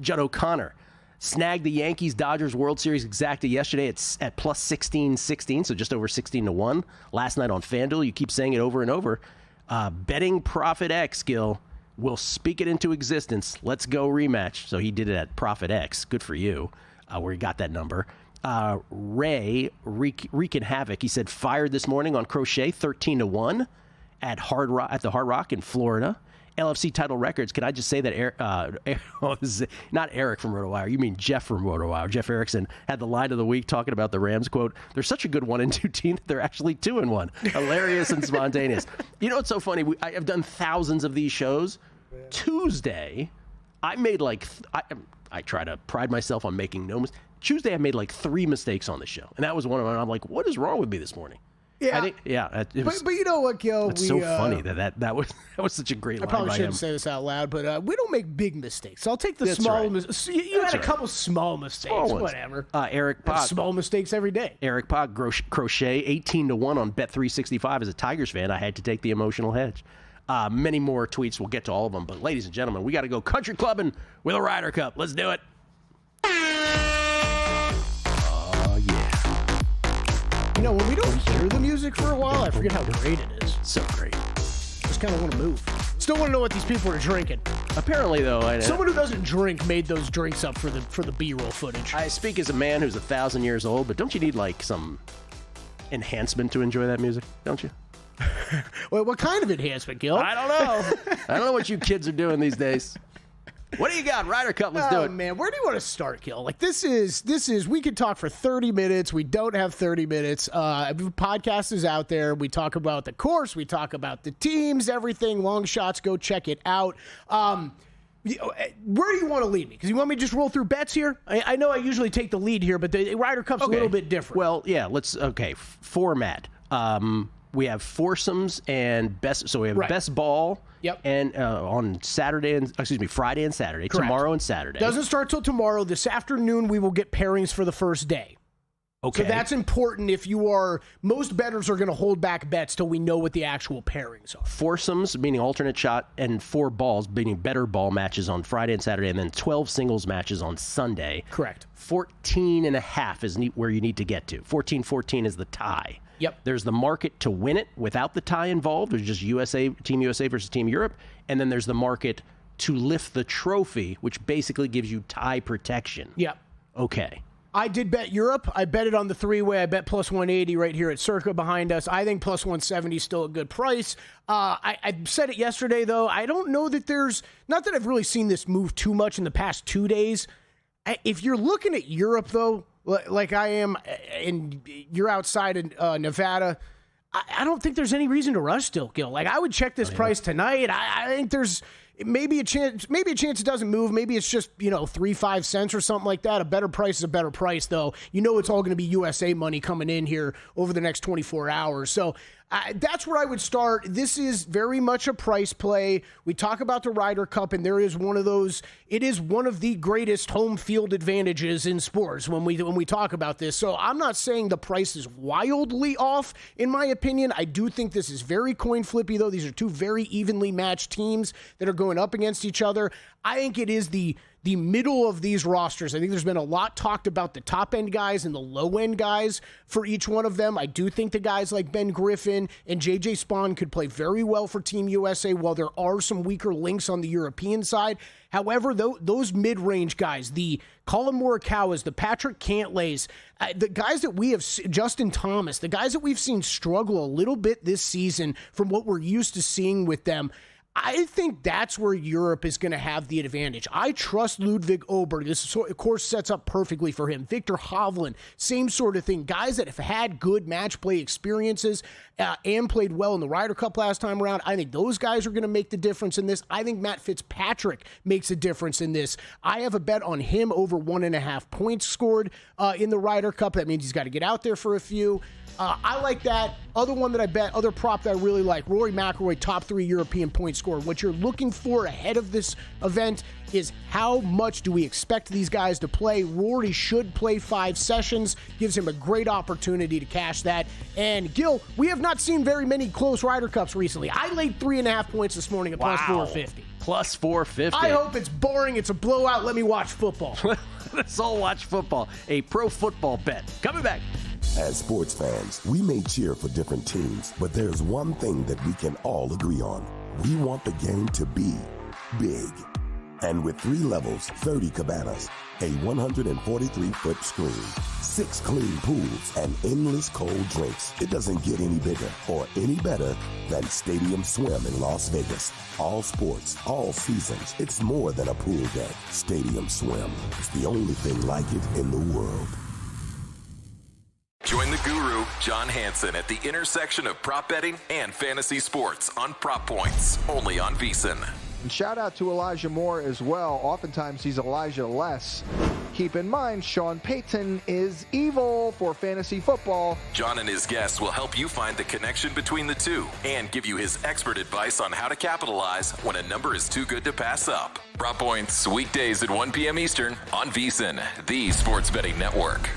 Judd O'Connor snagged the Yankees-Dodgers World Series exacta yesterday at plus 16-16, so just over 16-1. Last night on FanDuel, you keep saying it over and over. Betting Profit X, Gil, will speak it into existence. Let's go rematch. So he did it at Profit X. Good for you, where he got that number. Ray, wreaking havoc, he said, fired this morning on Crochet 13-1 at the Hard Rock in Florida. LFC title records. Can I just say that not Eric from RotoWire, you mean Jeff from RotoWire. Jeff Erickson had the line of the week talking about the Rams, quote, they're such a good 1-2 team that they're actually 2-1. Hilarious and spontaneous. You know what's so funny? I have done thousands of these shows. Tuesday, I made I try to pride myself on making no mistakes. Tuesday, I made 3 mistakes on the show. And that was one of them. I'm like, what is wrong with me this morning? Yeah, but you know what, Gil? It's so funny that was such a great line. I probably by shouldn't him. say this out loud, but we don't make big mistakes. I'll take the small mistakes. You had a couple small mistakes, whatever. Eric Pog, small mistakes every day. Eric Pog, Crochet 18-1 on Bet365. As a Tigers fan, I had to take the emotional hedge. Many more tweets. We'll get to all of them. But ladies and gentlemen, we got to go country clubbing with a Ryder Cup. Let's do it. When we don't hear the music for a while, I forget how great it is. So great. Just kind of want to move. Still want to know what these people are drinking. Apparently, though, someone who doesn't drink made those drinks up for the B-roll footage. I speak as a man who's 1,000 years old, but don't you need some enhancement to enjoy that music? Don't you? Well, what kind of enhancement, Gil? I don't know. I don't know what you kids are doing these days. What do you got? Ryder Cup, let's do it. Man, where do you want to start, Gil? This is, we could talk for 30 minutes. We don't have 30 minutes. Podcast is out there. We talk about the course. We talk about the teams, everything, long shots. Go check it out. Where do you want to lead me? Because you want me to just roll through bets here? I know I usually take the lead here, but the Ryder Cup's a little bit different. Well, yeah, format. We have foursomes and best. So we have best ball. Yep. And on Friday and Saturday. Correct. Tomorrow and Saturday. Doesn't start till tomorrow. This afternoon we will get pairings for the first day. Okay. So that's important if you are, most bettors are going to hold back bets till we know what the actual pairings are. Foursomes, meaning alternate shot, and 4 balls, meaning better ball matches on Friday and Saturday, and then 12 singles matches on Sunday. Correct. 14.5 is where you need to get to. 14-14 is the tie. Yep. There's the market to win it without the tie involved. There's just Team USA versus Team Europe. And then there's the market to lift the trophy, which basically gives you tie protection. Yep. Okay. I did bet Europe. I bet it on the 3-way. I bet plus 180 right here at Circa behind us. I think plus 170 is still a good price. I said it yesterday, though. I don't know that not that I've really seen this move too much in the past 2 days. If you're looking at Europe, though, like I am, and you're outside in Nevada, I don't think there's any reason to rush still, Gil. I would check this price tonight. I think there's maybe a chance it doesn't move. Maybe it's just, 3-5 cents or something like that. A better price is a better price, though. It's all going to be USA money coming in here over the next 24 hours. So that's where I would start. This is very much a price play. We talk about the Ryder Cup, and it is one of the greatest home field advantages in sports when we talk about this. So I'm not saying the price is wildly off, in my opinion. I do think this is very coin flippy, though. These are two very evenly matched teams that are going up against each other. I think it is the the middle of these rosters. I think there's been a lot talked about the top-end guys and the low-end guys for each one of them. I do think the guys like Ben Griffin and J.J. Spawn could play very well for Team USA, while there are some weaker links on the European side. However, those mid-range guys, the Colin Morikawas, the Patrick Cantlays, the guys that we have, Justin Thomas, the guys that we've seen struggle a little bit this season from what we're used to seeing with them, I think that's where Europe is going to have the advantage. I trust Ludwig Oberg. This, of course, sets up perfectly for him. Victor Hovland, same sort of thing. Guys that have had good match play experiences and played well in the Ryder Cup last time around. I think those guys are going to make the difference in this. I think Matt Fitzpatrick makes a difference in this. I have a bet on him over 1.5 points scored in the Ryder Cup. That means he's got to get out there for a few. I like that. Other one that I bet, other prop that I really like, Rory McIlroy, top 3 European point scorer. What you're looking for ahead of this event is how much do we expect these guys to play. Rory should play 5 sessions, gives him a great opportunity to cash that. And Gil, we have not seen very many close Ryder Cups recently. I laid 3.5 points this morning at plus 450. Plus 450. I hope it's boring. It's a blowout. Let me watch football. Let's all watch football. A pro football bet. Coming back. As sports fans, we may cheer for different teams, but there's one thing that we can all agree on. We want the game to be big. And with 3 levels, 30 cabanas, a 143-foot screen, 6 clean pools, and endless cold drinks, it doesn't get any bigger or any better than Stadium Swim in Las Vegas. All sports, all seasons. It's more than a pool deck. Stadium Swim. It's the only thing like it in the world. Join the guru, John Hansen, at the intersection of prop betting and fantasy sports on Prop Points, only on VSiN. And shout out to Elijah Moore as well. Oftentimes he's Elijah less. Keep in mind, Sean Payton is evil for fantasy football. John and his guests will help you find the connection between the two and give you his expert advice on how to capitalize when a number is too good to pass up. Prop Points, weekdays at 1 p.m. Eastern on VSiN, the sports betting network.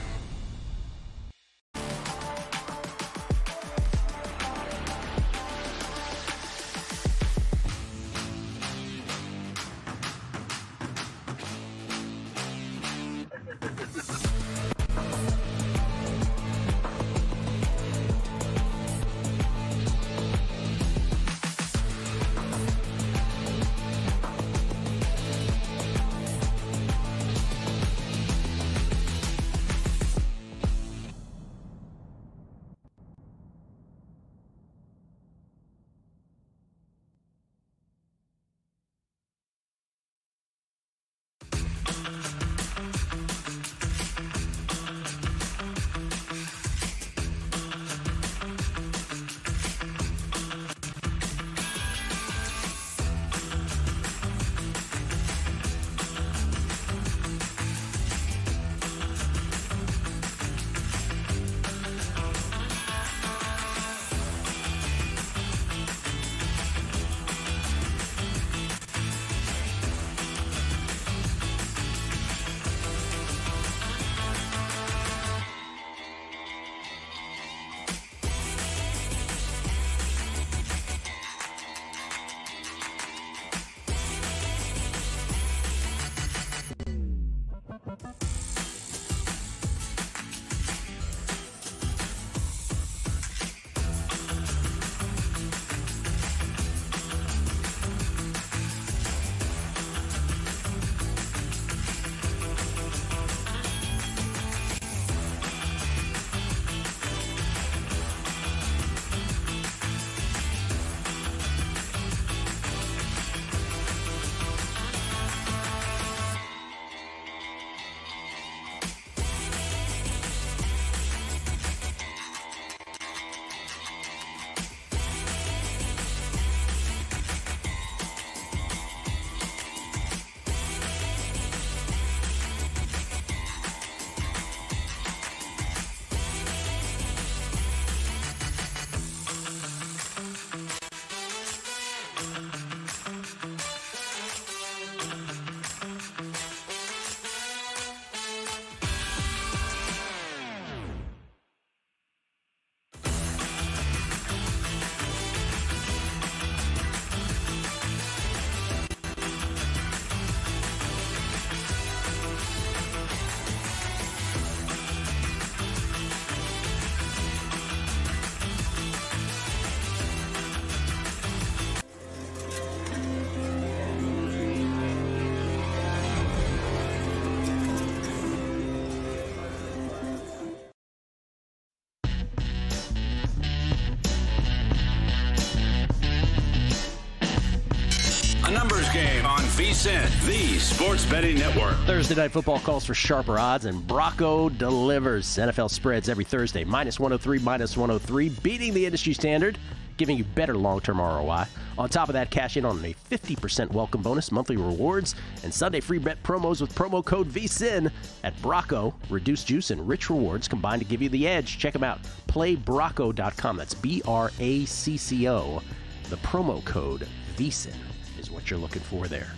Numbers Game on VSiN, the sports betting network. Thursday Night Football calls for sharper odds, and Brocco delivers. NFL spreads every Thursday, minus 103, minus 103, beating the industry standard, giving you better long-term ROI. On top of that, cash in on a 50% welcome bonus, monthly rewards, and Sunday free bet promos with promo code VSiN at Brocco. Reduced juice and rich rewards combined to give you the edge. Check them out. PlayBrocco.com. That's BRACCO. The promo code VSiN is what you're looking for there.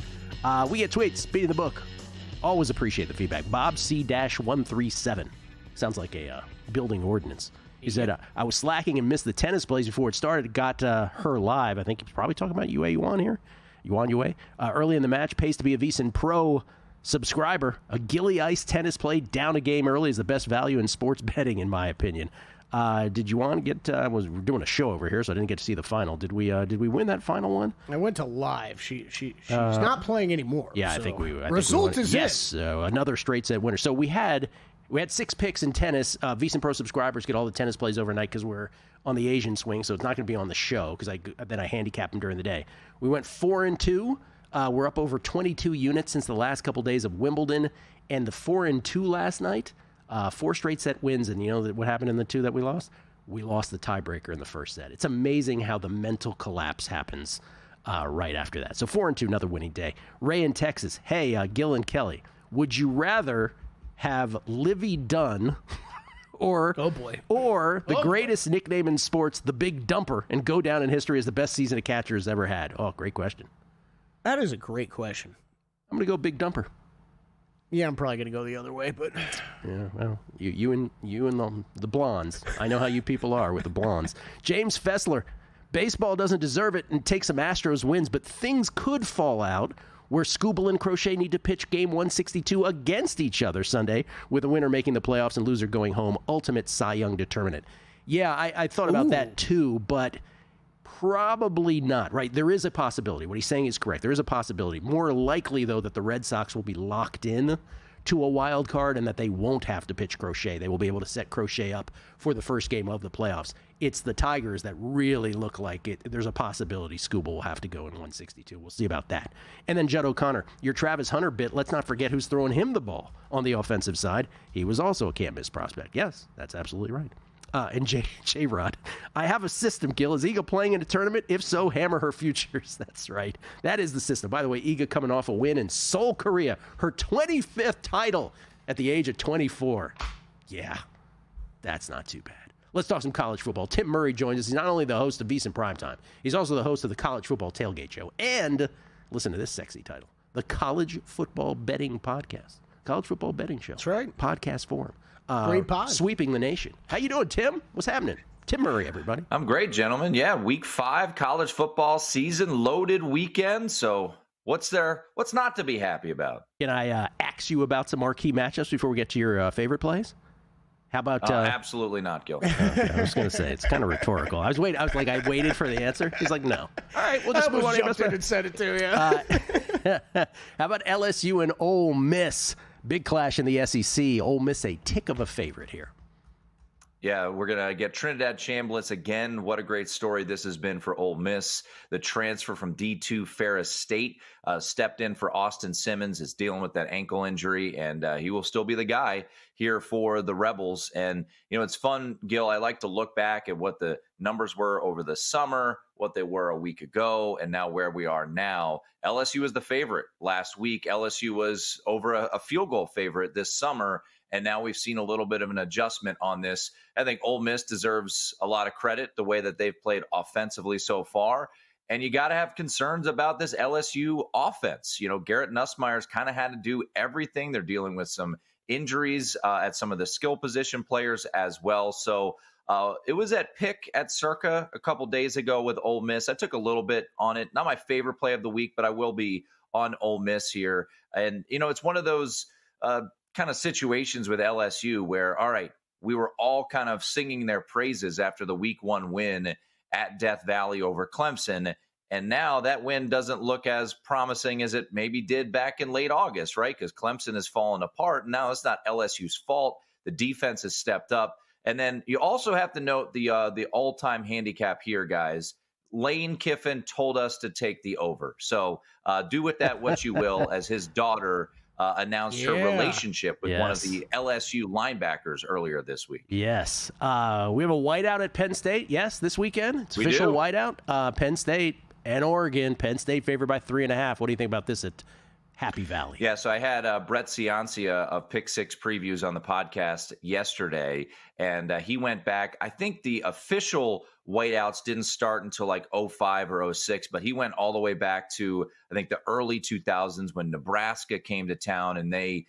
We get tweets, beating the book. Always appreciate the feedback. Bob C-137. Sounds like a building ordinance. He said, I was slacking and missed the tennis plays before it started. Got her live. I think he's probably talking about Yuan here. Yuan. Early in the match, pays to be a VSiN Pro subscriber. A Gilly Ice tennis play down a game early is the best value in sports betting, in my opinion. Did Yuan get, we're doing a show over here, so I didn't get to see the final. Did we win that final one? I went to live. She's not playing anymore. Yeah, so. I think we Result is yes, another straight set winner. So we had 6 picks in tennis. VSiN Pro subscribers get all the tennis plays overnight because we're on the Asian swing, so it's not going to be on the show because then I handicap them during the day. We went 4-2. We're up over 22 units since the last couple days of Wimbledon, and the 4-2 last night. 4 straight set wins, and you know what happened in the 2 that we lost? We lost the tiebreaker in the first set. It's amazing how the mental collapse happens right after that. So 4-2, another winning day. Ray in Texas. Hey, Gil and Kelly, would you rather have Livy Dunn or the greatest nickname in sports, the Big Dumper, and go down in history as the best season a catcher has ever had? Oh, great question. That is a great question. I'm going to go Big Dumper. Yeah, I'm probably going to go the other way, but yeah, well, you and the blondes. I know how you people are with the blondes. James Fessler, baseball doesn't deserve it and take some Astros wins, but things could fall out where Scooble and Crochet need to pitch game 162 against each other Sunday, with a winner making the playoffs and loser going home. Ultimate Cy Young determinant. Yeah, I thought about that too, but probably not, right? There is a possibility. What he's saying is correct. There is a possibility. More likely, though, that the Red Sox will be locked in to a wild card and that they won't have to pitch Crochet. They will be able to set Crochet up for the first game of the playoffs. It's the Tigers that really look like it. There's a possibility Scooble will have to go in 162. We'll see about that. And then Judd O'Connor, your Travis Hunter bit, let's not forget who's throwing him the ball on the offensive side. He was also a can't-miss prospect. Yes, that's absolutely right. And J-Rod, I have a system, Gil. Is Iga playing in a tournament? If so, hammer her futures. That's right. That is the system. By the way, Iga coming off a win in Seoul, Korea. Her 25th title at the age of 24. Yeah, that's not too bad. Let's talk some college football. Tim Murray joins us. He's not only the host of VSiN Primetime, he's also the host of the College Football Tailgate Show. And, listen to this sexy title, the College Football Betting Podcast. College Football Betting Show. That's right. Podcast form. Great pod. Sweeping the nation. How you doing, Tim? What's happening? Tim Murray, everybody. I'm great, gentlemen. Yeah, week 5, college football season, loaded weekend. So what's not to be happy about? Can I ask you about some marquee matchups before we get to your favorite plays? How about... absolutely not, Gil. Okay, I was going to say, it's kind of rhetorical. I waited for the answer. He's like, no. All right, we'll just move on. And said it too, yeah. How about LSU and Ole Miss? Big clash in the SEC. Ole Miss a tick of a favorite here. Yeah, we're going to get Trinidad Chambliss again. What a great story this has been for Ole Miss. The transfer from D2 Ferris State stepped in for Austin Simmons, is dealing with that ankle injury, and he will still be the guy here for the Rebels. And, you know, it's fun, Gil. I like to look back at what the numbers were over the summer, what they were a week ago, and now where we are now. LSU was the favorite last week. LSU was over a field goal favorite this summer, and now we've seen a little bit of an adjustment on this. I think Ole Miss deserves a lot of credit, the way that they've played offensively so far. And you got to have concerns about this LSU offense. You know, Garrett Nussmeier's kind of had to do everything. They're dealing with some injuries at some of the skill position players as well. So it was at pick at Circa a couple days ago with Ole Miss. I took a little bit on it. Not my favorite play of the week, but I will be on Ole Miss here. And, you know, it's one of those kind of situations with LSU where, all right, we were all kind of singing their praises after the week 1 win at Death Valley over Clemson. And now that win doesn't look as promising as it maybe did back in late August, right? Because Clemson has fallen apart. Now it's not LSU's fault. The defense has stepped up. And then you also have to note the all-time handicap here, guys. Lane Kiffin told us to take the over. So do with that what you will, as his daughter announced her relationship with one of the LSU linebackers earlier this week. Yes. We have a whiteout at Penn State. Yes, this weekend. It's official whiteout. Penn State and Oregon. Penn State favored by 3.5. What do you think about this at Happy Valley? Yeah, so I had Brett Ciancia of Pick Six Previews on the podcast yesterday, and he went back. I think the official whiteouts didn't start until like 05 or 06, but he went all the way back to, I think, the early 2000s when Nebraska came to town and they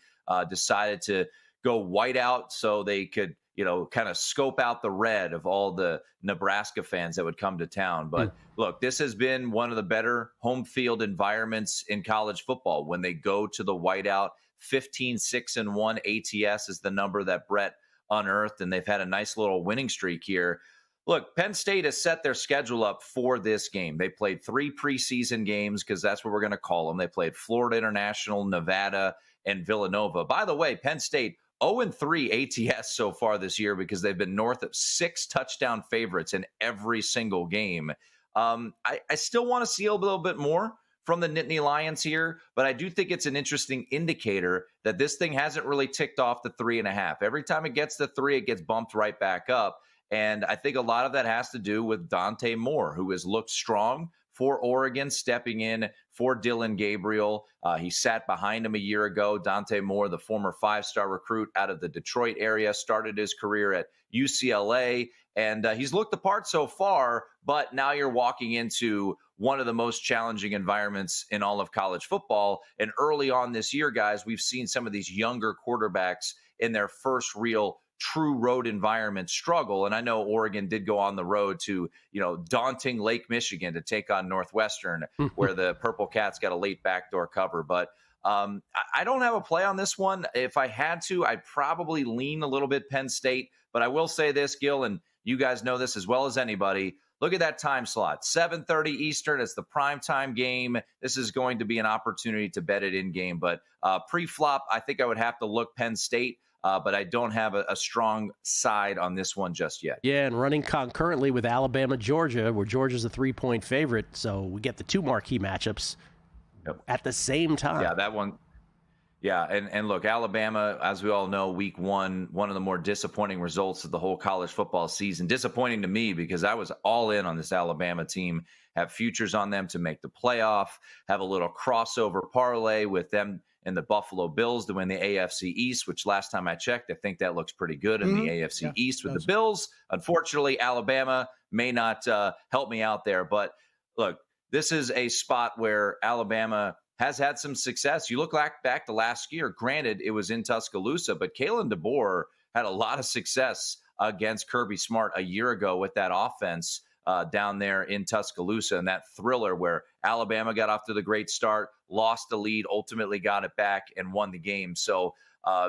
decided to go whiteout so they could, kind of scope out the red of all the Nebraska fans that would come to town. But look, this has been one of the better home field environments in college football when they go to the whiteout. 15-6-1 ATS is the number that Brett unearthed, and they've had a nice little winning streak here. Look, Penn State has set their schedule up for this game. They played 3 preseason games because that's what we're going to call them. They played Florida International, Nevada, and Villanova. By the way, Penn State 0-3 ATS so far this year because they've been north of 6 touchdown favorites in every single game. I still want to see a little bit more from the Nittany Lions here, but I do think it's an interesting indicator that this thing hasn't really ticked off the 3.5. Every time it gets to 3, it gets bumped right back up. And I think a lot of that has to do with Dante Moore, who has looked strong for Oregon, stepping in for Dylan Gabriel. He sat behind him a year ago. Dante Moore, the former 5-star recruit out of the Detroit area, started his career at UCLA, and he's looked the part so far, but now you're walking into one of the most challenging environments in all of college football. And early on this year, guys, we've seen some of these younger quarterbacks in their first real true road environment struggle. And I know Oregon did go on the road to, daunting Lake Michigan to take on Northwestern, where the Purple Cats got a late backdoor cover. But I don't have a play on this one. If I had to, I'd probably lean a little bit Penn State. But I will say this, Gil, and you guys know this as well as anybody. Look at that time slot, 7:30 Eastern. It's the primetime game. This is going to be an opportunity to bet it in game. But pre-flop, I think I would have to look Penn State. But I don't have a strong side on this one just yet. Yeah, and running concurrently with Alabama, Georgia, where Georgia's a 3-point favorite. So we get the 2 marquee matchups at the same time. Yeah, that one. Yeah, and look, Alabama, as we all know, week one of the more disappointing results of the whole college football season. Disappointing to me because I was all in on this Alabama team, have futures on them to make the playoff, have a little crossover parlay with them and the Buffalo Bills to win the AFC East, which last time I checked, I think that looks pretty good in the AFC East with the Bills. Unfortunately, Alabama may not help me out there. But look, this is a spot where Alabama has had some success. You look back to last year, granted, it was in Tuscaloosa, but Kalen DeBoer had a lot of success against Kirby Smart a year ago with that offense down there in Tuscaloosa, and that thriller where Alabama got off to the great start, lost the lead, ultimately got it back and won the game. So,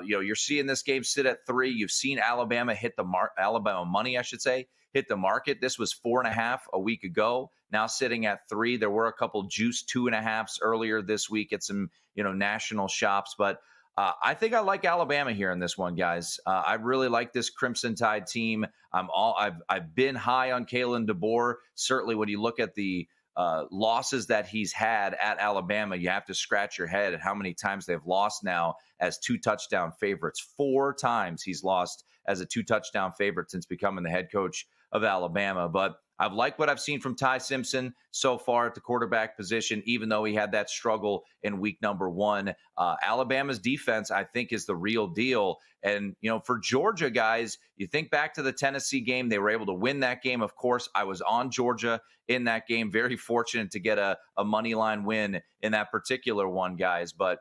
you're seeing this game sit at 3. You've seen Alabama hit the Alabama money, I should say, hit the market. This was 4.5 a week ago. Now sitting at 3. There were a couple juice 2.5s earlier this week at some, national shops, but I think I like Alabama here in this one, guys. I really like this Crimson Tide team. I've been high on Kalen DeBoer. Certainly, when you look at the losses that he's had at Alabama, you have to scratch your head at how many times they've lost now as 2-touchdown favorites. 4 times he's lost as a 2-touchdown favorite since becoming the head coach of Alabama. But I've liked what I've seen from Ty Simpson so far at the quarterback position, even though he had that struggle in week number 1. Alabama's defense, I think, is the real deal. And, for Georgia, guys, you think back to the Tennessee game. They were able to win that game. Of course, I was on Georgia in that game. Very fortunate to get a money line win in that particular one, guys. But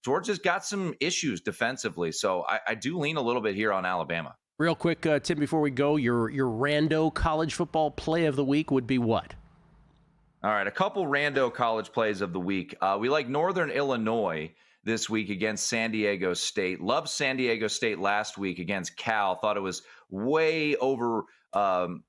Georgia's got some issues defensively. So I do lean a little bit here on Alabama. Real quick, Tim, before we go, your rando college football play of the week would be what? All right, a couple rando college plays of the week. We like Northern Illinois this week against San Diego State. Loved San Diego State last week against Cal. Thought it was way over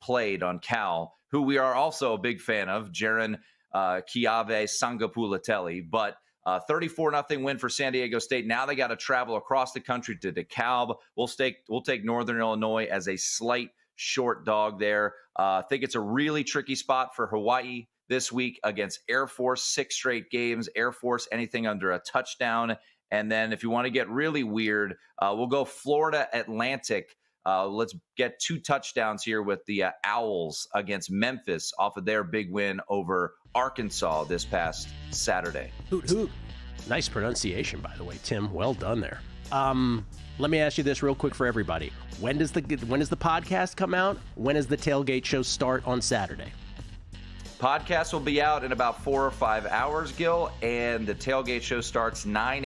played on Cal, who we are also a big fan of, Jaron Chiave Sangapulatelli. But 34-0 win for San Diego State. Now they got to travel across the country to DeKalb. We'll take Northern Illinois as a slight short dog there. I think it's a really tricky spot for Hawaii this week against Air Force. 6 straight games. Air Force, anything under a touchdown. And then if you want to get really weird, we'll go Florida Atlantic. Let's get 2 touchdowns here with the Owls against Memphis off of their big win over Arkansas this past Saturday. Hoot, hoot. Nice pronunciation, by the way, Tim. Well done there. Let me ask you this real quick for everybody. When does the podcast come out? When does the tailgate show start on Saturday? Podcast will be out in about 4 or 5 hours, Gil, and the tailgate show starts 9